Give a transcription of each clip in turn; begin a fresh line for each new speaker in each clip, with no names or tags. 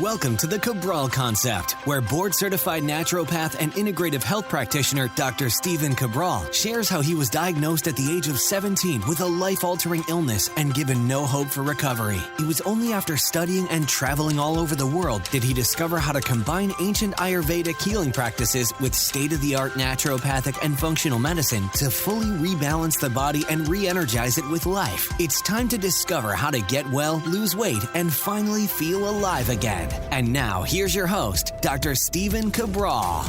Welcome to the Cabral Concept, where board-certified naturopath and integrative health practitioner Dr. Stephen Cabral shares how he was diagnosed at the age of 17 with a life-altering illness and given no hope for recovery. It was only after studying and traveling all over the world did he discover how to combine ancient Ayurvedic healing practices with state-of-the-art naturopathic and functional medicine to fully rebalance the body and re-energize it with life. It's time to discover how to get well, lose weight, and finally feel alive again. And now, here's your host, Dr. Stephen Cabral.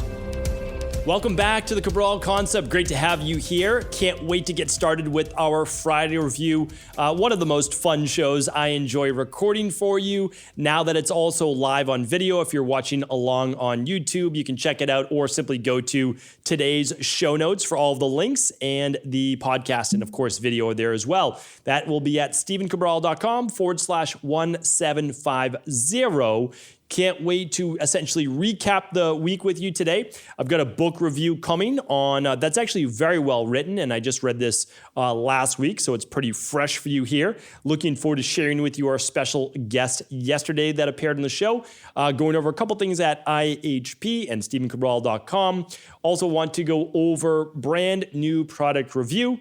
Welcome back to the Cabral Concept. Great to have you here. Can't wait to get started with our Friday review. One of the most fun shows I enjoy recording for you. Now that it's also live on video, if you're watching along on YouTube, you can check it out or simply go to today's show notes for all of the links and the podcast and, of course, video there as well. That will be at stephencabral.com/1750. Can't wait to essentially recap the week with you today. I've got a book review coming on that's actually very well written, and I just read this last week, so it's pretty fresh for you here. Looking forward to sharing with you our special guest yesterday that appeared in the show, going over a couple things at IHP and stephencabral.com. Also want to go over brand new product review.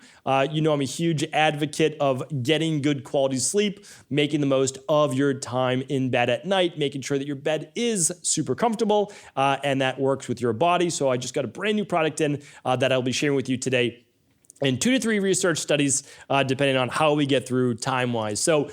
You know I'm a huge advocate of getting good quality sleep, making the most of your time in bed at night, making sure that your bed is super comfortable and that works with your body. So I just got a brand new product in that I'll be sharing with you today. And 2 to 3 research studies, depending on how we get through time-wise. So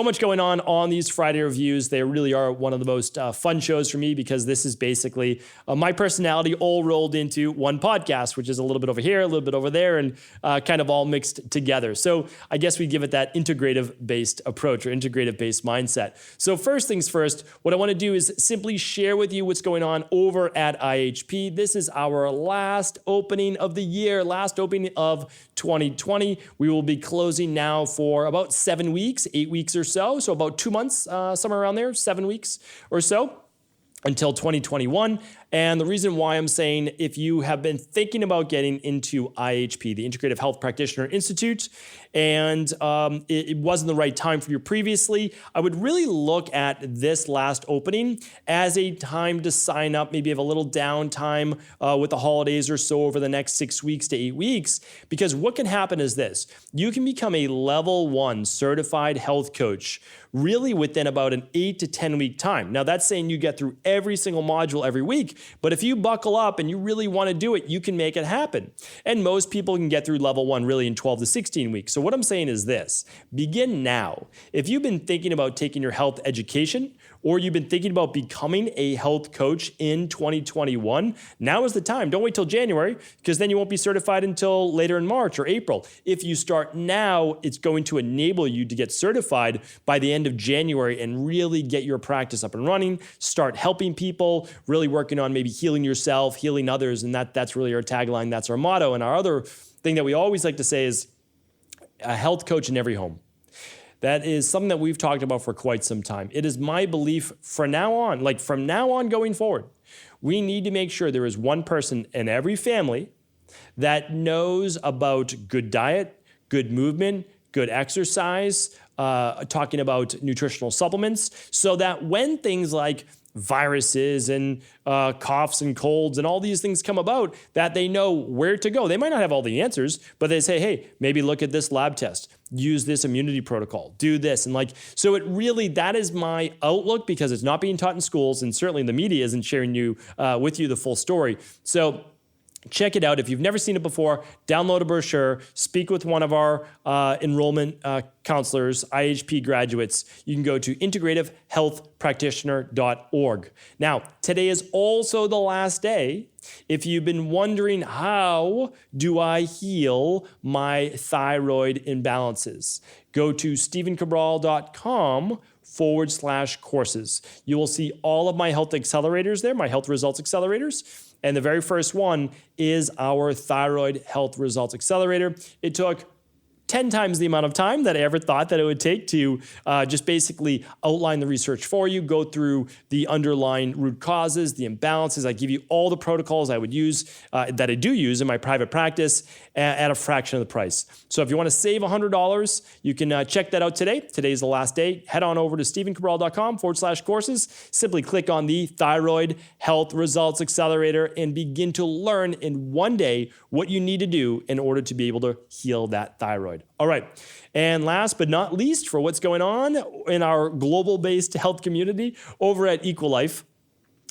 much going on these Friday reviews. They really are one of the most fun shows for me because this is basically my personality all rolled into one podcast, which is a little bit over here, a little bit over there, and kind of all mixed together. So I guess we give it that integrative-based approach or integrative-based mindset. So first things first, what I want to do is simply share with you what's going on over at IHP. This is our last opening of the year, last opening of 2020. We will be closing now for about 7 weeks, 8 weeks or so about 2 months, somewhere around there, 7 weeks or so until 2021. And the reason why I'm saying if you have been thinking about getting into IHP, the Integrative Health Practitioner Institute, and it wasn't the right time for you previously, I would really look at this last opening as a time to sign up, maybe have a little downtime with the holidays or so over the next 6 weeks to 8 weeks, because what can happen is this. You can become a level 1 certified health coach really within about an 8 to 10 week time. Now that's saying you get through every single module every week. But if you buckle up and you really want to do it, you can make it happen. And most people can get through level 1 really in 12 to 16 weeks. So what I'm saying is this, begin now. If you've been thinking about taking your health education or you've been thinking about becoming a health coach in 2021, now is the time. Don't wait till January because then you won't be certified until later in March or April. If you start now, it's going to enable you to get certified by the end of January and really get your practice up and running, start helping people, really working on maybe healing yourself, healing others, and that's really our tagline, that's our motto. And our other thing that we always like to say is a health coach in every home. That is something that we've talked about for quite some time. It is my belief from now on going forward, we need to make sure there is one person in every family that knows about good diet, good movement, good exercise, talking about nutritional supplements, so that when things like viruses and coughs and colds and all these things come about, that they know where to go. They might not have all the answers, but they say, hey, maybe look at this lab test, use this immunity protocol, do this. And so it really, that is my outlook because it's not being taught in schools and certainly the media isn't sharing with you the full story. So check it out. If you've never seen it before, download a brochure, speak with one of our enrollment counselors, IHP graduates. You can go to integrativehealthpractitioner.org. Now, today is also the last day. If you've been wondering, how do I heal my thyroid imbalances? Go to stephencabral.com/courses. You will see all of my health accelerators there, my health results accelerators. And the very first one is our Thyroid Health Results Accelerator. It took 10 times the amount of time that I ever thought that it would take to just basically outline the research for you, go through the underlying root causes, the imbalances. I give you all the protocols I would use, that I do use in my private practice at a fraction of the price. So if you want to save $100, you can check that out today. Today's the last day. Head on over to stephencabral.com/courses. Simply click on the Thyroid Health Results Accelerator and begin to learn in one day what you need to do in order to be able to heal that thyroid. All right. And last but not least, for what's going on in our global-based health community, over at Equalife,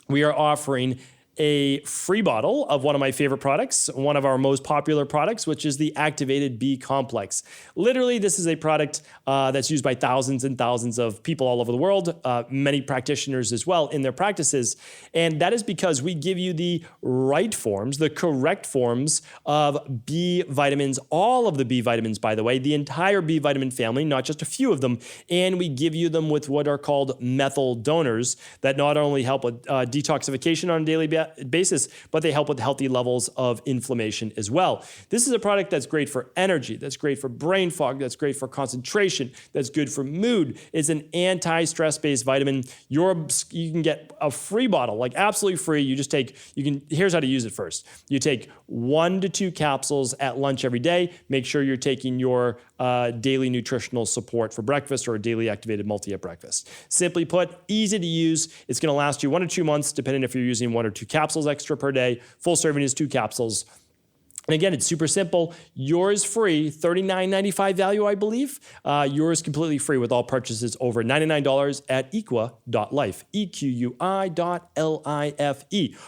we are offering a free bottle of one of my favorite products, one of our most popular products, which is the Activated B Complex. Literally, this is a product that's used by thousands and thousands of people all over the world, many practitioners as well in their practices. And that is because we give you the right forms, the correct forms of B vitamins, all of the B vitamins, by the way, the entire B vitamin family, not just a few of them. And we give you them with what are called methyl donors that not only help with detoxification on a daily basis, but they help with healthy levels of inflammation as well. This is a product that's great for energy, that's great for brain fog, that's great for concentration, that's good for mood. It's an anti-stress based vitamin. You can get a free bottle, like absolutely free. Here's how to use it first. You take 1 to 2 capsules at lunch every day. Make sure you're taking your daily nutritional support for breakfast or a daily activated multi at breakfast. Simply put, easy to use. It's going to last you 1 or 2 months, depending if you're using 1 or 2 capsules extra per day. Full serving is 2 capsules. And again, it's super simple. Yours free, $39.95 value, I believe. Yours completely free with all purchases over $99 at equi.life, EQUI.LIFE.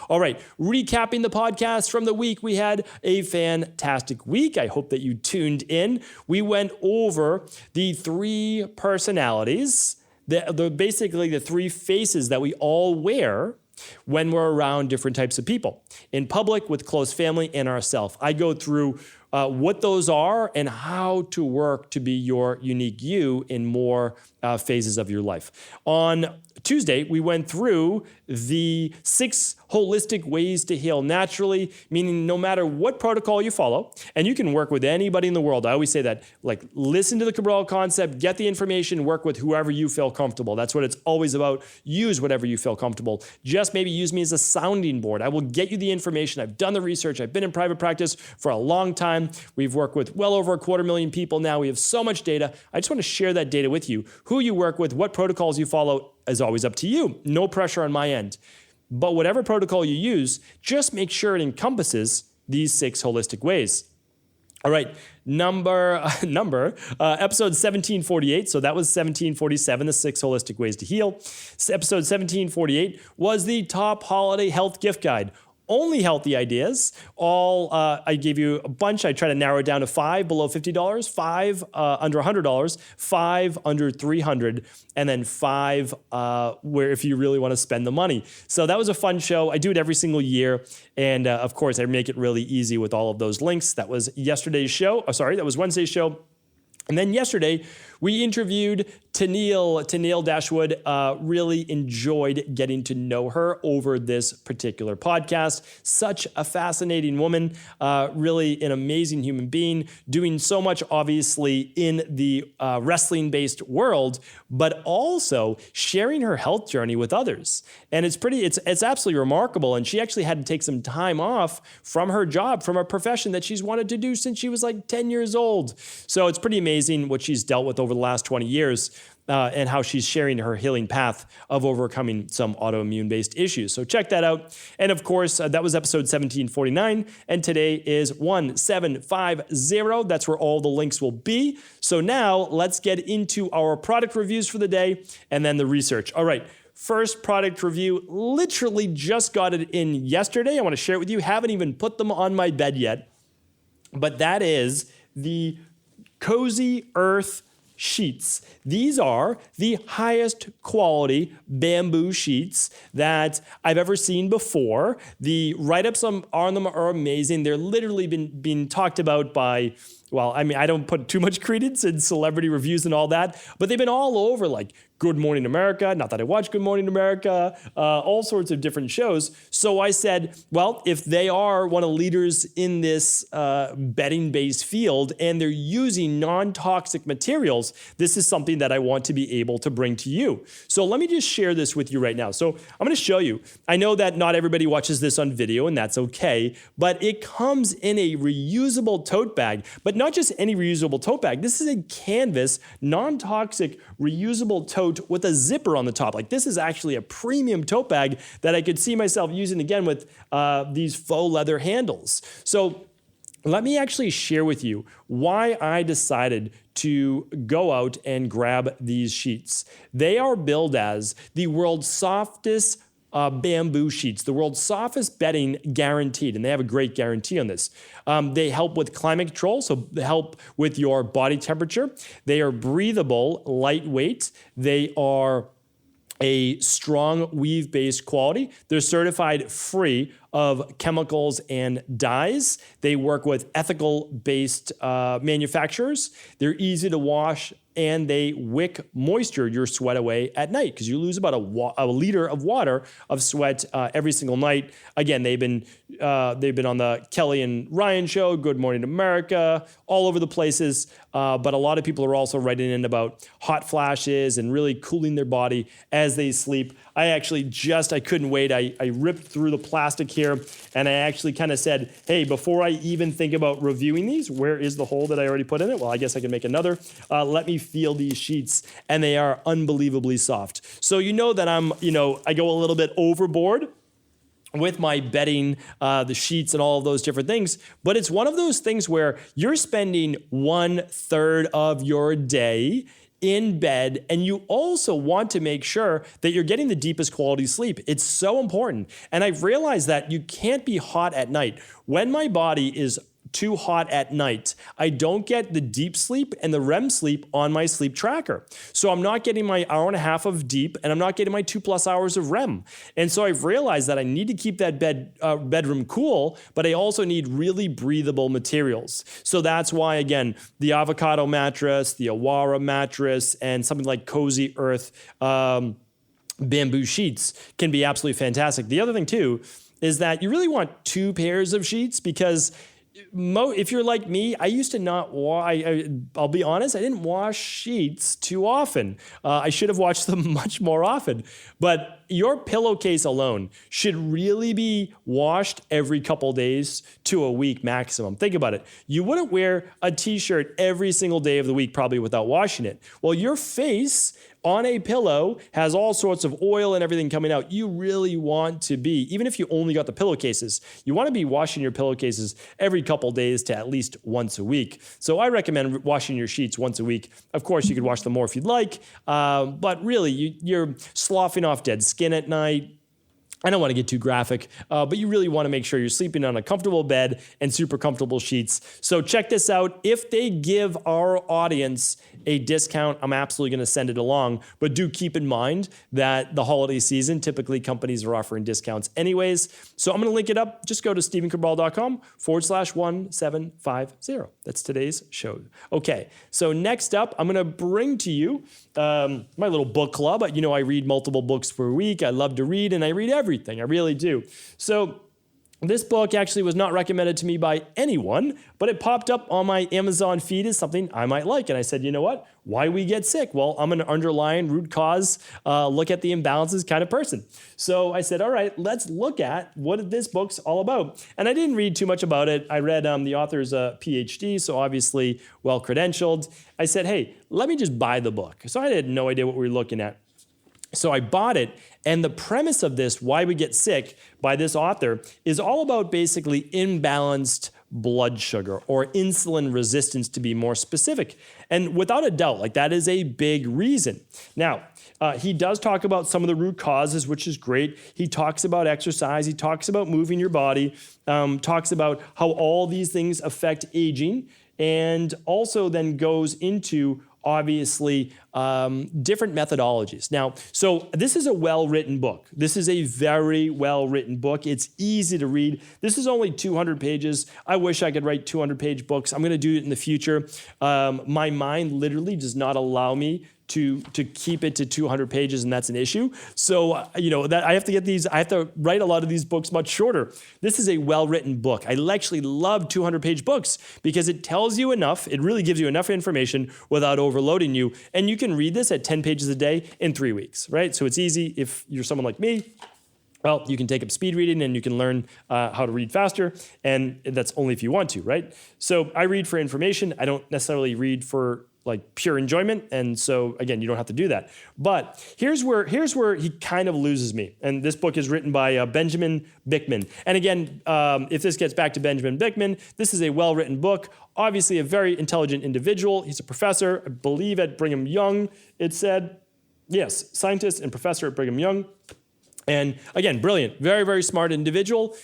All right, recapping the podcast from the week, we had a fantastic week. I hope that you tuned in. We went over the 3 personalities, basically the 3 faces that we all wear when we're around different types of people, in public, with close family, and ourselves. I go through what those are and how to work to be your unique you in more phases of your life. On Tuesday, we went through the 6 holistic ways to heal naturally, meaning no matter what protocol you follow, and you can work with anybody in the world. I always say that, like, listen to the Cabral concept, get the information, work with whoever you feel comfortable. That's what it's always about. Use whatever you feel comfortable. Just maybe use me as a sounding board. I will get you the information. I've done the research. I've been in private practice for a long time. We've worked with well over 250,000 people now. We have so much data. I just want to share that data with you. Who you work with, what protocols you follow is always up to you. No pressure on my end. But whatever protocol you use, just make sure it encompasses these 6 holistic ways. All right, episode 1748. So that was 1747, the 6 holistic ways to heal. Episode 1748 was the top holiday health gift guide. Only healthy ideas. I gave you a bunch. I try to narrow it down to 5 below $50, 5 under $100, 5 under $300, and then 5 where if you really want to spend the money. So that was a fun show. I do it every single year. And of course, I make it really easy with all of those links. That was yesterday's show. That was Wednesday's show. And then yesterday, we interviewed Tennille Dashwood. Really enjoyed getting to know her over this particular podcast. Such a fascinating woman, really an amazing human being, doing so much obviously in the wrestling-based world, but also sharing her health journey with others. And it's absolutely remarkable. And she actually had to take some time off from her job, from a profession that she's wanted to do since she was like 10 years old. So it's pretty amazing what she's dealt with over the last 20 years. And how she's sharing her healing path of overcoming some autoimmune-based issues. So check that out. And of course, that was episode 1749. And today is 1750. That's where all the links will be. So now let's get into our product reviews for the day and then the research. All right. First product review, literally just got it in yesterday. I want to share it with you. Haven't even put them on my bed yet. But that is the Cozy Earth sheets. These are the highest quality bamboo sheets that I've ever seen before. The write-ups on them are amazing. They're literally been talked about by, well, I mean, I don't put too much credence in celebrity reviews and all that, but they've been all over like Good Morning America, not that I watch Good Morning America, all sorts of different shows. So I said, well, if they are one of the leaders in this bedding-based field and they're using non-toxic materials, this is something that I want to be able to bring to you. So let me just share this with you right now. So I'm going to show you. I know that not everybody watches this on video, and that's okay, but it comes in a reusable tote bag, but not just any reusable tote bag. This is a canvas, non-toxic, reusable tote with a zipper on the top. Like, this is actually a premium tote bag that I could see myself using again with these faux leather handles. So let me actually share with you why I decided to go out and grab these sheets. They are billed as the world's softest bamboo sheets, the world's softest bedding guaranteed, and they have a great guarantee on this. They help with climate control, so they help with your body temperature. They are breathable, lightweight. They are a strong weave-based quality. They're certified free of chemicals and dyes. They work with ethical-based manufacturers. They're easy to wash, and they wick moisture your sweat away at night, because you lose about a liter of water of sweat every single night. Again, they've been on the Kelly and Ryan show, Good Morning America, all over the places. But a lot of people are also writing in about hot flashes and really cooling their body as they sleep. I couldn't wait. I ripped through the plastic here, and I actually kind of said, hey, before I even think about reviewing these, where is the hole that I already put in it? Well, I guess I can make another. Let me feel these sheets, and they are unbelievably soft. So you know that I go a little bit overboard with my bedding, the sheets and all of those different things. But it's one of those things where you're spending 1/3 of your day in bed, and you also want to make sure that you're getting the deepest quality sleep. It's so important. And I've realized that you can't be hot at night. When my body is too hot at night, I don't get the deep sleep and the REM sleep on my sleep tracker. So I'm not getting my hour and a half of deep, and I'm not getting my 2+ hours of REM. And so I've realized that I need to keep that bedroom cool, but I also need really breathable materials. So that's why, again, the avocado mattress, the Awara mattress, and something like Cozy Earth bamboo sheets can be absolutely fantastic. The other thing too is that you really want 2 pairs of sheets, because if you're like me, I used to not I'll be honest, I didn't wash sheets too often. I should have washed them much more often. But your pillowcase alone should really be washed every couple days to a week maximum. Think about it. You wouldn't wear a t-shirt every single day of the week probably without washing it. Well, your face on a pillow has all sorts of oil and everything coming out. You really want to be, even if you only got the pillowcases, you want to be washing your pillowcases every couple days to at least once a week. So I recommend washing your sheets once a week. Of course, you could wash them more if you'd like, but really you're sloughing off dead skin at night. I don't want to get too graphic, but you really want to make sure you're sleeping on a comfortable bed and super comfortable sheets. So check this out. If they give our audience a discount, I'm absolutely going to send it along. But do keep in mind that the holiday season, typically companies are offering discounts anyways. So I'm going to link it up. Just go to stephencabral.com/1750. That's today's show. Okay, so next up, I'm going to bring to you my little book club. You know, I read multiple books per week. I love to read, and I read everything. I really do. So this book actually was not recommended to me by anyone, but it popped up on my Amazon feed as something I might like. And I said, you know what? Why we get sick? Well, I'm an underlying root cause, look at the imbalances kind of person. So I said, all right, let's look at what this book's all about. And I didn't read too much about it. I read the author's PhD, so obviously well-credentialed. I said, hey, let me just buy the book. So I had no idea what we were looking at. So I bought it, and the premise of this, Why We Get Sick, by this author, is all about basically imbalanced blood sugar, or insulin resistance to be more specific. And without a doubt, like, that is a big reason. Now, he does talk about some of the root causes, which is great. He talks about exercise. He talks about moving your body, talks about how all these things affect aging, and also then goes into obviously different methodologies. Now, so this is a well-written book. This is a very well-written book. It's easy to read. This is only 200 pages. I wish I could write 200-page books. I'm going to do it in the future. My mind literally does not allow me to keep it to 200 pages, and that's an issue. So, that I have to write a lot of these books much shorter. This is a well-written book. I actually love 200-page books because it tells you enough, it really gives you enough information without overloading you, and you can read this at 10 pages a day in 3 weeks, right? So it's easy if you're someone like me. Well, you can take up speed reading and you can learn how to read faster, and that's only if you want to, right? So I read for information. I don't necessarily read for like pure enjoyment, and so again, you don't have to do that. But here's where he kind of loses me. And this book is written by Benjamin Bickman. And again, if this gets back to Benjamin Bickman, this is a well-written book. Obviously, a very intelligent individual. He's a professor, I believe, at Brigham Young. It said, yes, scientist and professor at Brigham Young. And again, brilliant, very, very smart individual.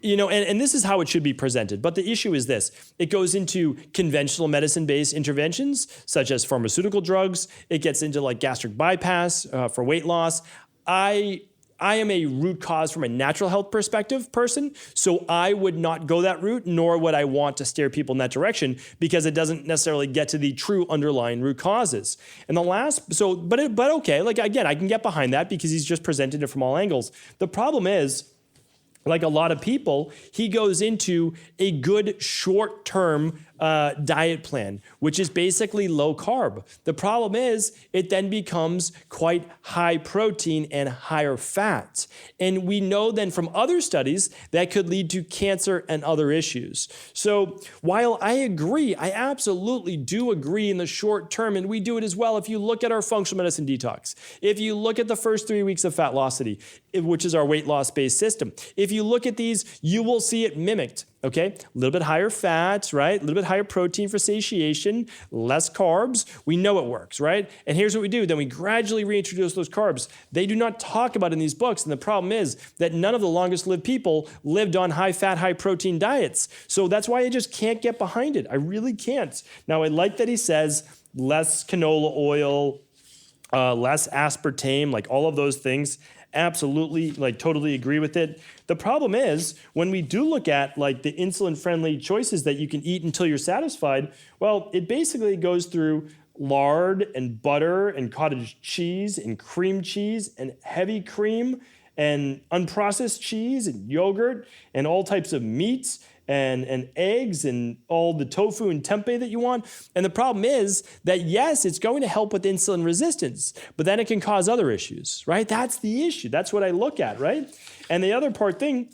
And this is how it should be presented. But the issue is this. It goes into conventional medicine-based interventions, such as pharmaceutical drugs. It gets into like gastric bypass for weight loss. I am a root cause from a natural health perspective person, so I would not go that route, nor would I want to steer people in that direction because it doesn't necessarily get to the true underlying root causes. And but okay, like again, I can get behind that because he's just presented it from all angles. The problem is, like a lot of people, he goes into a good short-term diet plan, which is basically low carb. The problem is it then becomes quite high protein and higher fat. And we know then from other studies that could lead to cancer and other issues. So while I agree, I absolutely do agree in the short term, and we do it as well. If you look at our functional medicine detox, if you look at the first 3 weeks of Fatlocity, which is our weight loss based system, if you look at these, you will see it mimicked. Okay, a little bit higher fat, right? A little bit higher protein for satiation, less carbs. We know it works, right? And here's what we do. Then we gradually reintroduce those carbs. They do not talk about it in these books. And the problem is that none of the longest lived people lived on high fat, high protein diets. So that's why I just can't get behind it. I really can't. Now, I like that he says less canola oil, less aspartame, like all of those things. Absolutely, like totally agree with it. The problem is when we do look at like the insulin-friendly choices that you can eat until you're satisfied, well, it basically goes through lard and butter and cottage cheese and cream cheese and heavy cream and unprocessed cheese and yogurt and all types of meats and eggs and all the tofu and tempeh that you want. And the problem is that, yes, it's going to help with insulin resistance, but then it can cause other issues, right? That's the issue. That's what I look at, right? And the other thing,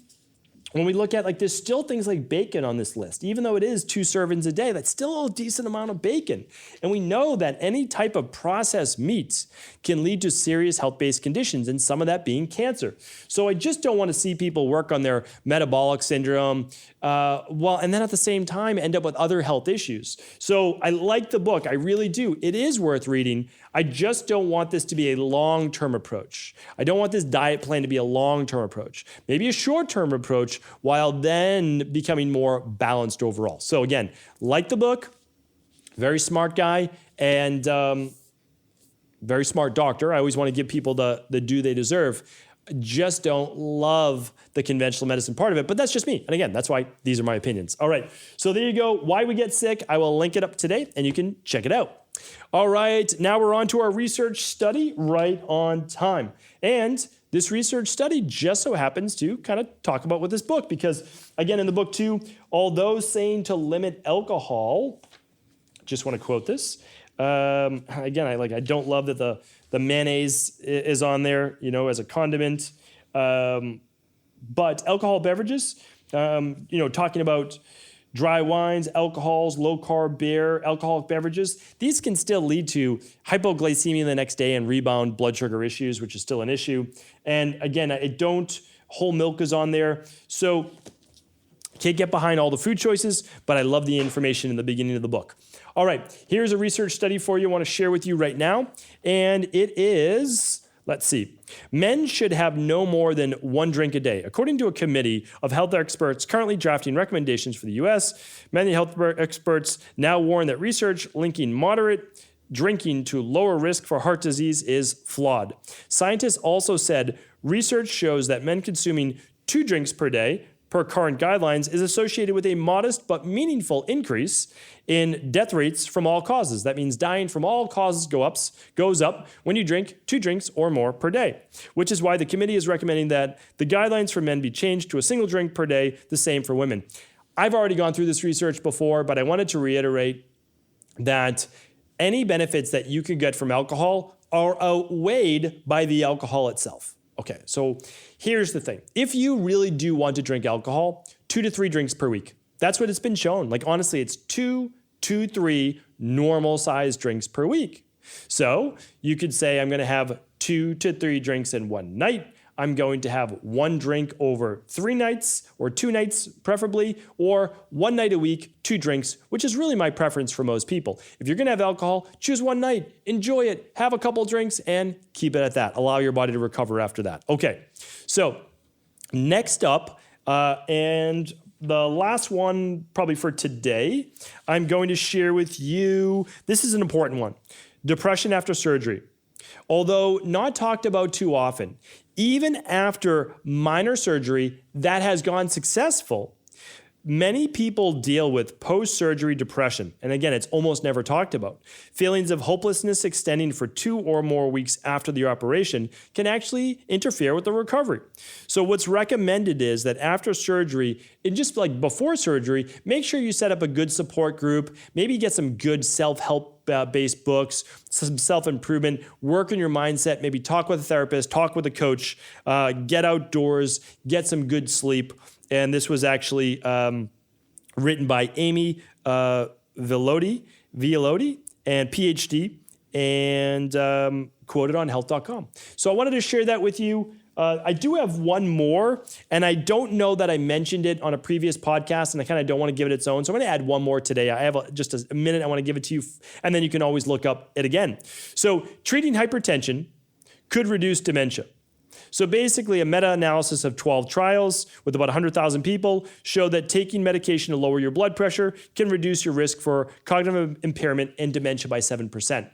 when we look at, like, there's still things like bacon on this list. Even though it is 2 servings a day, that's still a decent amount of bacon. And we know that any type of processed meats can lead to serious health-based conditions, and some of that being cancer. So I just don't want to see people work on their metabolic syndrome, and then at the same time end up with other health issues. So I like the book. I really do. It is worth reading. I just don't want this to be a long-term approach. I don't want this diet plan to be a long-term approach. Maybe a short-term approach while then becoming more balanced overall. So again, like the book, very smart guy, and very smart doctor. I always want to give people the due they deserve. Just don't love the conventional medicine part of it, but that's just me. And again, that's why these are my opinions. All right, so there you go. Why we get sick. I will link it up today, and you can check it out. All right, now we're on to our research study, right on time. And this research study just so happens to kind of talk about with this book, because again, in the book too, although saying to limit alcohol, just want to quote this. Again, I don't love that the mayonnaise is on there, as a condiment. But alcohol beverages, talking about dry wines, alcohols, low-carb beer, alcoholic beverages, these can still lead to hypoglycemia the next day and rebound blood sugar issues, which is still an issue. And again, whole milk is on there. So can't get behind all the food choices, but I love the information in the beginning of the book. All right, here's a research study for you I want to share with you right now. And it is, let's see, men should have no more than 1 drink a day. According to a committee of health experts currently drafting recommendations for the U.S., many health experts now warn that research linking moderate drinking to lower risk for heart disease is flawed. Scientists also said research shows that men consuming 2 drinks per day per current guidelines is associated with a modest but meaningful increase in death rates from all causes. That means dying from all causes goes up when you drink 2 drinks or more per day, which is why the committee is recommending that the guidelines for men be changed to a single drink per day, the same for women. I've already gone through this research before, but I wanted to reiterate that any benefits that you can get from alcohol are outweighed by the alcohol itself. Okay, so here's the thing. If you really do want to drink alcohol, 2 to 3 drinks per week. That's what it's been shown. Like honestly, it's 2 to 3 normal sized drinks per week. So you could say I'm gonna have 2 to 3 drinks in one night. I'm going to have 1 drink over 3 nights or 2 nights preferably, or 1 night a week, 2 drinks, which is really my preference for most people. If you're gonna have alcohol, choose 1 night, enjoy it, have a couple drinks and keep it at that. Allow your body to recover after that. Okay, so next up, and the last one probably for today, I'm going to share with you, this is an important one, depression after surgery. Although not talked about too often, even after minor surgery that has gone successful, many people deal with post-surgery depression. And again, it's almost never talked about. Feelings of hopelessness extending for 2 or more weeks after the operation can actually interfere with the recovery. So what's recommended is that after surgery, and just like before surgery, make sure you set up a good support group, maybe get some good self-help based books, some self-improvement, work on your mindset, maybe talk with a therapist, talk with a coach, get outdoors, get some good sleep. And this was actually written by Amy Vialotti and PhD and quoted on health.com. So I wanted to share that with you. I do have one more, and I don't know that I mentioned it on a previous podcast, and I kind of don't want to give it its own. So I'm going to add one more today. I have just a minute. I want to give it to you, and then you can always look up it again. So treating hypertension could reduce dementia. So basically, a meta-analysis of 12 trials with about 100,000 people showed that taking medication to lower your blood pressure can reduce your risk for cognitive impairment and dementia by 7%.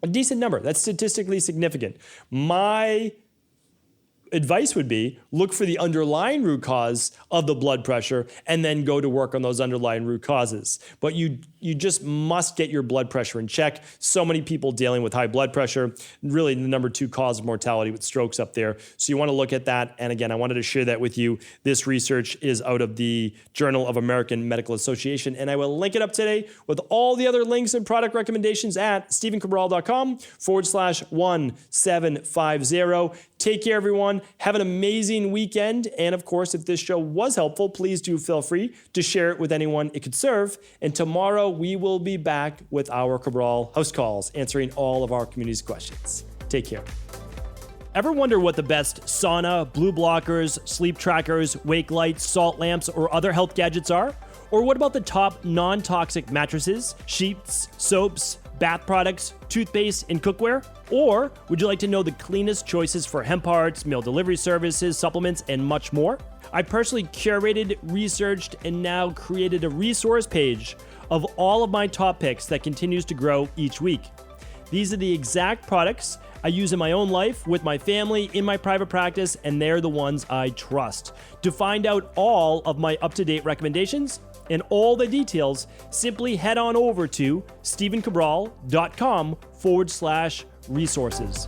A decent number. That's statistically significant. My advice would be look for the underlying root cause of the blood pressure and then go to work on those underlying root causes. But you just must get your blood pressure in check. So many people dealing with high blood pressure, really the number 2 cause of mortality with strokes up there. So you want to look at that. And again, I wanted to share that with you. This research is out of the Journal of American Medical Association. And I will link it up today with all the other links and product recommendations at stephencabral.com/1750. Take care, everyone. Have an amazing weekend. And of course, if this show was helpful, please do feel free to share it with anyone it could serve. And tomorrow we will be back with our Cabral House Calls, answering all of our community's questions. Take care. Ever wonder what the best sauna, blue blockers, sleep trackers, wake lights, salt lamps, or other health gadgets are? Or what about the top non-toxic mattresses, sheets, soaps, bath products, toothpaste, and cookware? Or would you like to know the cleanest choices for hemp hearts, meal delivery services, supplements, and much more? I personally curated, researched, and now created a resource page of all of my top picks that continues to grow each week. These are the exact products I use in my own life, with my family, in my private practice, and they're the ones I trust. To find out all of my up-to-date recommendations and all the details, simply head on over to stephencabral.com/resources.